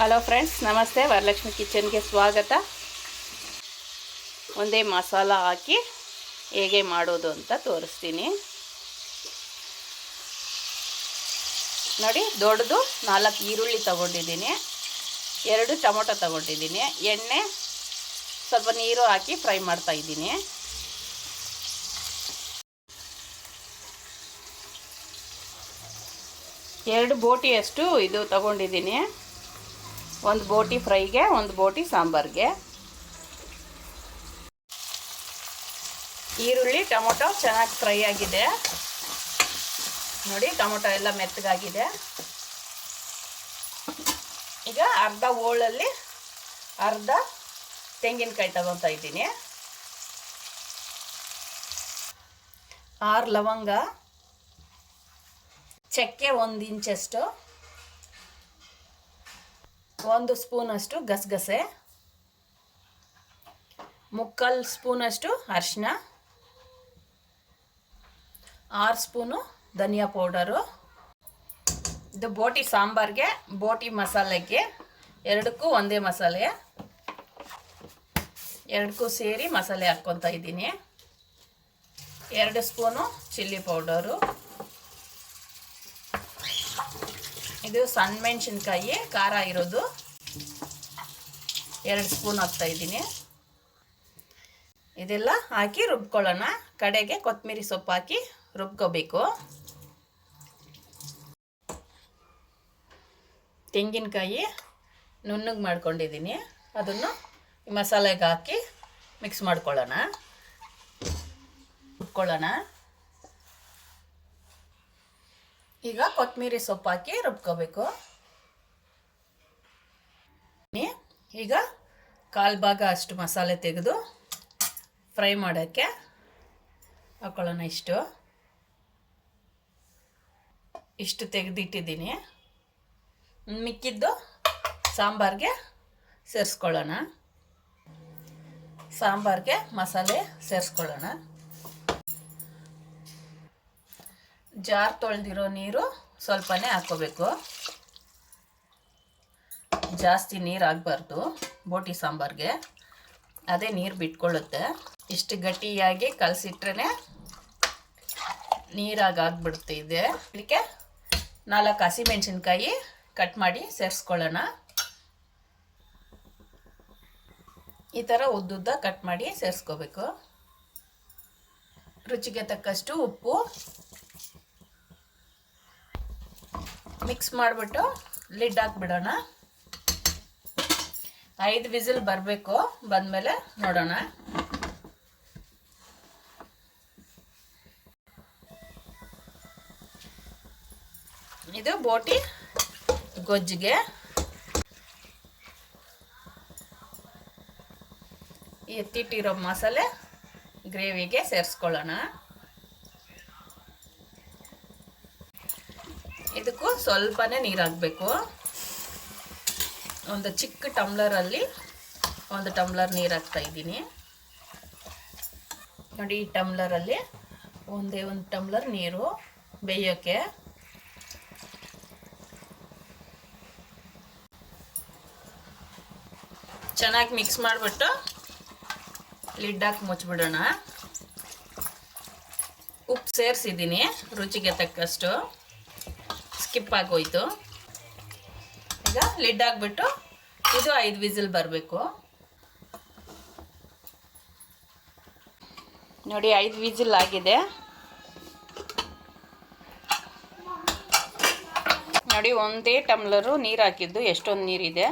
Hello friends, ನಮಸ್ತೆ. ವರಲಕ್ಷ್ಮಿ ಕಿಚನ್ಗೆ ಸ್ವಾಗತ. ಒಂದೇ ಮಸಾಲ ಹಾಕಿ ಹೇಗೆ ಮಾಡೋದು ಅಂತ ತೋರಿಸ್ತೀನಿ ನೋಡಿ. ದೊಡ್ಡದು 4 ಈರುಳ್ಳಿ ತಗೊಂಡಿದ್ದೀನಿ, 2 ಟೊಮೊಟೊ ತಗೊಂಡಿದ್ದೀನಿ. ಎಣ್ಣೆ, ಸ್ವಲ್ಪ ನೀರು ಹಾಕಿ ಫ್ರೈ ಮಾಡ್ತಾ ಇದ್ದೀನಿ. ಎರಡು ಬೋಟಿಯಷ್ಟು ಇದು ತಗೊಂಡಿದ್ದೀನಿ. ಒಂದು ಬೋಟಿ ಫ್ರೈಗೆ, ಒಂದು ಬೋಟಿ ಸಾಂಬಾರಿಗೆ. ಈರುಳ್ಳಿ ಟೊಮೊಟೊ ಚೆನ್ನಾಗಿ ಫ್ರೈ ಆಗಿದೆ ನೋಡಿ. ಟೊಮೊಟೊ ಎಲ್ಲ ಮೆತ್ತಗಾಗಿದೆ. ಈಗ ಅರ್ಧ ಹೋಳಲ್ಲಿ ಅರ್ಧ ತೆಂಗಿನಕಾಯಿ ತಗೊತಾ ಇದ್ದೀನಿ. 6 ಲವಂಗ, ಚಕ್ಕೆ 1 ಇಂಚಷ್ಟು, 1 ಸ್ಪೂನಷ್ಟು ಗಸಗಸೆ, 3/4 ಸ್ಪೂನಷ್ಟು ಅರಿಶಿನ, 6 ಸ್ಪೂನು ಧನಿಯಾ ಪೌಡರು. ಇದು ಬೋಟಿ ಸಾಂಬಾರಿಗೆ, ಬೋಟಿ ಮಸಾಲೆಗೆ ಎರಡಕ್ಕೂ ಒಂದೇ ಮಸಾಲೆ. ಎರಡಕ್ಕೂ ಸೇರಿ ಮಸಾಲೆ ಹಾಕ್ಕೊತಾ ಇದ್ದೀನಿ. 2 ಸ್ಪೂನು ಚಿಲ್ಲಿ ಪೌಡರು. ಇದು ಸಣ್ಣ ಮೆಣಸಿನ್ಕಾಯಿ ಖಾರ ಇರೋದು, 2 ಸ್ಪೂನ್ ಹಾಕ್ತಾ ಇದ್ದೀನಿ. ಇದೆಲ್ಲ ಹಾಕಿ ರುಬ್ಕೊಳ್ಳೋಣ. ಕಡೆಗೆ ಕೊತ್ತಂಬರಿ ಸೊಪ್ಪು ಹಾಕಿ ರುಬ್ಕೋಬೇಕು. ತೆಂಗಿನಕಾಯಿ ನುಣ್ಣಗೆ ಮಾಡ್ಕೊಂಡಿದ್ದೀನಿ, ಅದನ್ನು ಮಸಾಲೆಗೆ ಹಾಕಿ ಮಿಕ್ಸ್ ಮಾಡ್ಕೊಳ್ಳೋಣ, ರುಬ್ಕೊಳ್ಳೋಣ. ಈಗ ಕೊತ್ತಂಬರಿ ಸೊಪ್ಪು ಹಾಕಿ ರುಬ್ಕೋಬೇಕು. ಈಗ 1/4 ಭಾಗ ಅಷ್ಟು ಮಸಾಲೆ ತೆಗೆದು ಫ್ರೈ ಮಾಡೋಕ್ಕೆ ಹಾಕ್ಕೊಳ್ಳೋಣ. ಇಷ್ಟು ತೆಗೆದಿಟ್ಟಿದ್ದೀನಿ. ಮಿಕ್ಕಿದ್ದು ಸಾಂಬಾರಿಗೆ ಸೇರಿಸ್ಕೊಳ್ಳೋಣ. ಸಾಂಬಾರಿಗೆ ಮಸಾಲೆ ಸೇರಿಸ್ಕೊಳ್ಳೋಣ. ಜಾರ್ ತೊಳೆದಿರೋ ನೀರು ಸ್ವಲ್ಪನೇ ಹಾಕ್ಕೋಬೇಕು, ಜಾಸ್ತಿ ನೀರು ಆಗಬಾರ್ದು. ಬೋಟಿ ಸಾಂಬಾರಿಗೆ ಅದೇ ನೀರು ಬಿಟ್ಕೊಳ್ಳುತ್ತೆ. ಇಷ್ಟು ಗಟ್ಟಿಯಾಗಿ ಕಲಸಿಟ್ರೆ ನೀರಾಗಿ ಆಗ್ಬಿಡುತ್ತೆ. ಇದಕ್ಕೆ 4 ಹಸಿಮೆಣಸಿನ್ಕಾಯಿ ಕಟ್ ಮಾಡಿ ಸೇರಿಸ್ಕೊಳ್ಳೋಣ. ಈ ಥರ ಉದ್ದುದ್ದ ಕಟ್ ಮಾಡಿ ಸೇರಿಸ್ಕೋಬೇಕು. ರುಚಿಗೆ ತಕ್ಕಷ್ಟು ಉಪ್ಪು. ಮಿಕ್ಸ್ ಮಾಡಿಬಿಟ್ಟು ಲಿಡ್ ಹಾಕ್ಬಿಡೋಣ. 5 ವಿಸಿಲ್ ಬರಬೇಕು. ಬಂದಮೇಲೆ ನೋಡೋಣ. ಇದು ಬೋಟಿ ಗೊಜ್ಜಿಗೆ. ಎತ್ತಿಟ್ಟಿರೋ ಮಸಾಲೆ ಗ್ರೇವಿಗೆ ಸೇರಿಸ್ಕೊಳ್ಳೋಣ. ಇದಕ್ಕೂ ಸ್ವಲ್ಪನೇ ನೀರು ಹಾಕಬೇಕು. ಒಂದು ಚಿಕ್ಕ ಟಮ್ಲರಲ್ಲಿ 1 ಟಮ್ಲರ್ ನೀರು ಹಾಕ್ತಾ ಇದ್ದೀನಿ ನೋಡಿ. ಈ ಟಮ್ಲರಲ್ಲಿ ಒಂದೇ 1 ಟಮ್ಲರ್ ನೀರು ಬೇಯೋಕ್ಕೆ. ಚೆನ್ನಾಗಿ ಮಿಕ್ಸ್ ಮಾಡಿಬಿಟ್ಟು ಲಿಡ್ ಹಾಕಿ ಮುಚ್ಚಿಬಿಡೋಣ. ಉಪ್ಪು ಸೇರಿಸಿದ್ದೀನಿ ರುಚಿಗೆ ತಕ್ಕಷ್ಟು, ಸ್ಕಿಪ್ ಆಗೋಯ್ತು. ಈಗ ಲಿಡ್ ಹಾಕ್ಬಿಟ್ಟು ಇದು 5 ವಿಸಿಲ್ ಬರಬೇಕು ನೋಡಿ. 5 ವಿಸಿಲ್ ಆಗಿದೆ ನೋಡಿ. ಒಂದೇ ಟಮ್ಲರು ನೀರು ಹಾಕಿದ್ದು ಎಷ್ಟೊಂದು ನೀರಿದೆ.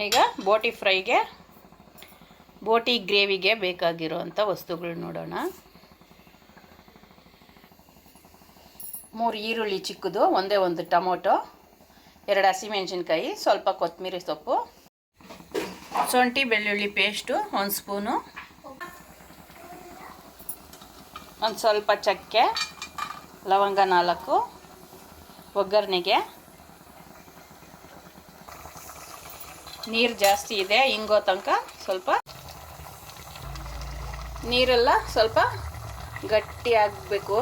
ಈಗ ಬೋಟಿ ಫ್ರೈಗೆ, ಬೋಟಿ ಗ್ರೇವಿಗೆ ಬೇಕಾಗಿರೋವಂಥ ವಸ್ತುಗಳು ನೋಡೋಣ. 3 ಈರುಳ್ಳಿ ಚಿಕ್ಕದು, ಒಂದೇ 1 ಟೊಮೊಟೊ, 2 ಹಸಿಮೆಣಸಿನ್ಕಾಯಿ, ಸ್ವಲ್ಪ ಕೊತ್ತಂಬರಿ ಸೊಪ್ಪು, ಶುಂಠಿ ಬೆಳ್ಳುಳ್ಳಿ ಪೇಸ್ಟು 1 ಸ್ಪೂನು, ಒಂದು ಸ್ವಲ್ಪ ಚಕ್ಕೆ, ಲವಂಗ 4, ಒಗ್ಗರಣೆಗೆ. ನೀರು ಜಾಸ್ತಿ ಇದೆ, ಹಿಂಗೋ ತನಕ ಸ್ವಲ್ಪ ನೀರೆಲ್ಲ ಸ್ವಲ್ಪ ಗಟ್ಟಿ ಆಗಬೇಕು.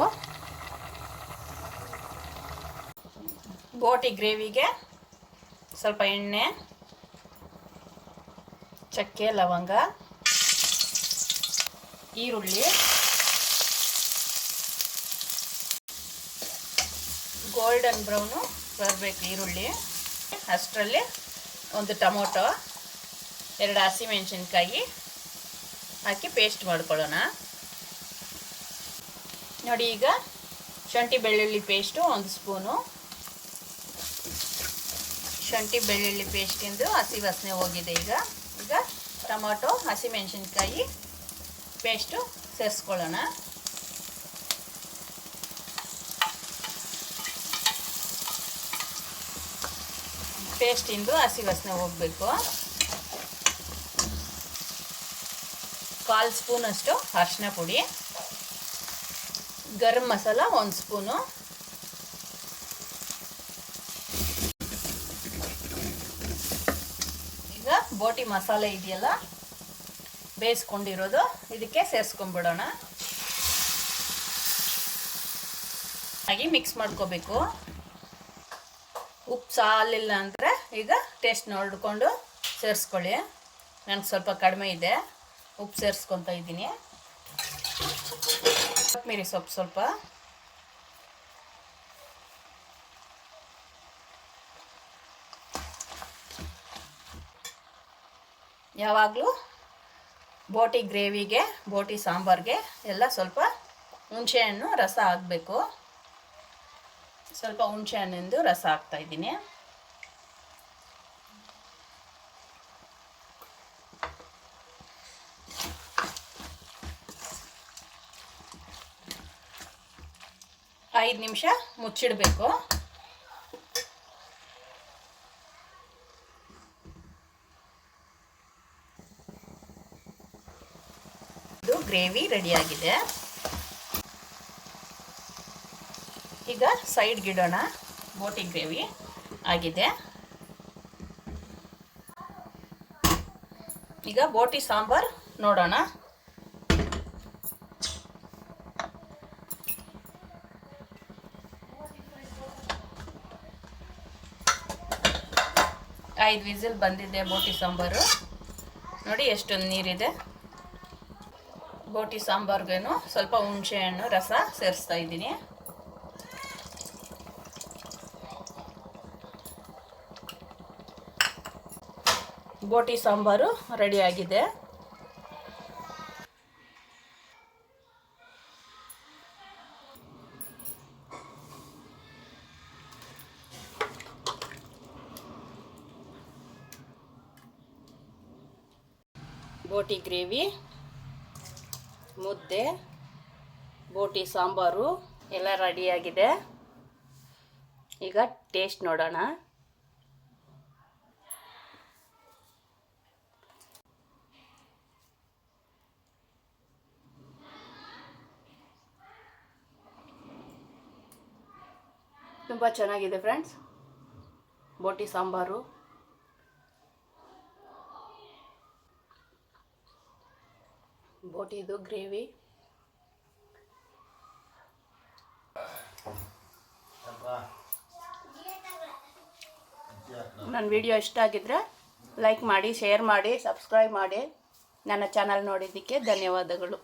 ಬೋಟಿ ಗ್ರೇವಿಗೆ ಸ್ವಲ್ಪ ಎಣ್ಣೆ, ಚಕ್ಕೆ, ಲವಂಗ, ಈರುಳ್ಳಿ, ಗೋಲ್ಡನ್ ಬ್ರೌನು ಬರಬೇಕು ಈರುಳ್ಳಿ. ಅಷ್ಟರಲ್ಲಿ ಒಂದು ಟೊಮೊಟೊ, 2 ಹಸಿಮೆಣಸಿನ್ಕಾಯಿ ಹಾಕಿ ಪೇಸ್ಟ್ ಮಾಡ್ಕೊಳ್ಳೋಣ. ನೋಡಿ, ಈಗ ಶುಂಠಿ ಬೆಳ್ಳುಳ್ಳಿ ಪೇಸ್ಟು 1 ಸ್ಪೂನು. ಶುಂಠಿ ಬೆಳ್ಳುಳ್ಳಿ ಪೇಸ್ಟಿಂದು ಹಸಿ ವಾಸನೆ ಹೋಗಿದೆ. ಈಗ ಟೊಮೊಟೊ, ಹಸಿಮೆಣಸಿನ್ಕಾಯಿ ಪೇಸ್ಟು ಸೇರಿಸ್ಕೊಳ್ಳೋಣ. ಪೇಸ್ಟಿಂದು ಹಸಿ ವಾಸನೆ ಹೋಗಬೇಕು. 1/4 ಸ್ಪೂನಷ್ಟು ಅರಿಶಿನ ಪುಡಿ, ಗರಂ ಮಸಾಲ 1 ಸ್ಪೂನು, ಈಗ ಬೋಟಿ ಮಸಾಲೆ ಇದೆಯಲ್ಲ ಬೇಯಿಸ್ಕೊಂಡಿರೋದು ಇದಕ್ಕೆ ಸೇರಿಸ್ಕೊಂಡ್ಬಿಡೋಣ. ಹಾಗೆ ಮಿಕ್ಸ್ ಮಾಡ್ಕೋಬೇಕು. ಉಪ್ಪು ಸಾಲಿಲ್ಲ ಅಂದರೆ ಈಗ ಟೇಸ್ಟ್ ನೋಡಿಕೊಂಡು ಸೇರಿಸ್ಕೊಳ್ಳಿ. ನನಗೆ ಸ್ವಲ್ಪ ಕಡಿಮೆ ಇದೆ, ಉಪ್ಪು ಸೇರಿಸ್ಕೊತಾ ಇದ್ದೀನಿ. ಕೊತ್ತಂಬರಿ ಸೊಪ್ಪು ಸ್ವಲ್ಪ, ಯಾವಾಗಲೂ ಬೋಟಿ ಗ್ರೇವಿಗೆ, ಬೋಟಿ ಸಾಂಬಾರಿಗೆ ಎಲ್ಲ ಸ್ವಲ್ಪ ಹುಣಸೆಹಣ್ಣು ರಸ ಹಾಕಬೇಕು. ಸ್ವಲ್ಪ ಹುಣಸೆ ಹಣ್ಣಿಂದು ರಸ ಹಾಕ್ತಾ ಇದ್ದೀನಿ. ಐದು ನಿಮಿಷ ಮುಚ್ಚಿಡಬೇಕು. ಇದು ಗ್ರೇವಿ ರೆಡಿಯಾಗಿದೆ. ಈಗ ಸೈಡ್ಗೆ ಇಡೋಣ. ಬೋಟಿ ಗ್ರೇವಿ ಆಗಿದೆ. ಈಗ ಬೋಟಿ ಸಾಂಬಾರ್ ನೋಡೋಣ. ಐದು ವಿಸಿಲ್ ಬಂದಿದೆ ಬೋಟಿ ಸಾಂಬಾರು. ನೋಡಿ ಎಷ್ಟೊಂದು ನೀರಿದೆ. ಬೋಟಿ ಸಾಂಬಾರ್ಗೇನು ಸ್ವಲ್ಪ ಹುಣಸೆ ಹಣ್ಣು ರಸ ಸೇರಿಸ್ತಾ ಇದ್ದೀನಿ. ಬೋಟಿ ಸಾಂಬಾರು ರೆಡಿಯಾಗಿದೆ. ಬೋಟಿ ಗ್ರೇವಿ, ಮುದ್ದೆ, ಬೋಟಿ ಸಾಂಬಾರು ಎಲ್ಲ ರೆಡಿಯಾಗಿದೆ. ಈಗ ಟೇಸ್ಟ್ ನೋಡೋಣ. ತುಂಬ ಚೆನ್ನಾಗಿದೆ ಫ್ರೆಂಡ್ಸ್ ಬೋಟಿ ಸಾಂಬಾರು. ಬೋಟಿದು ಗ್ರೇವಿ. ನನ್ನ ವಿಡಿಯೋ ಇಷ್ಟ ಆಗಿದ್ರೆ ಲೈಕ್ ಮಾಡಿ, ಶೇರ್ ಮಾಡಿ, ಸಬ್ಸ್ಕ್ರೈಬ್ ಮಾಡಿ. ನನ್ನ ಚಾನಲ್ ನೋಡಿದ್ದಕ್ಕೆ ಧನ್ಯವಾದಗಳು.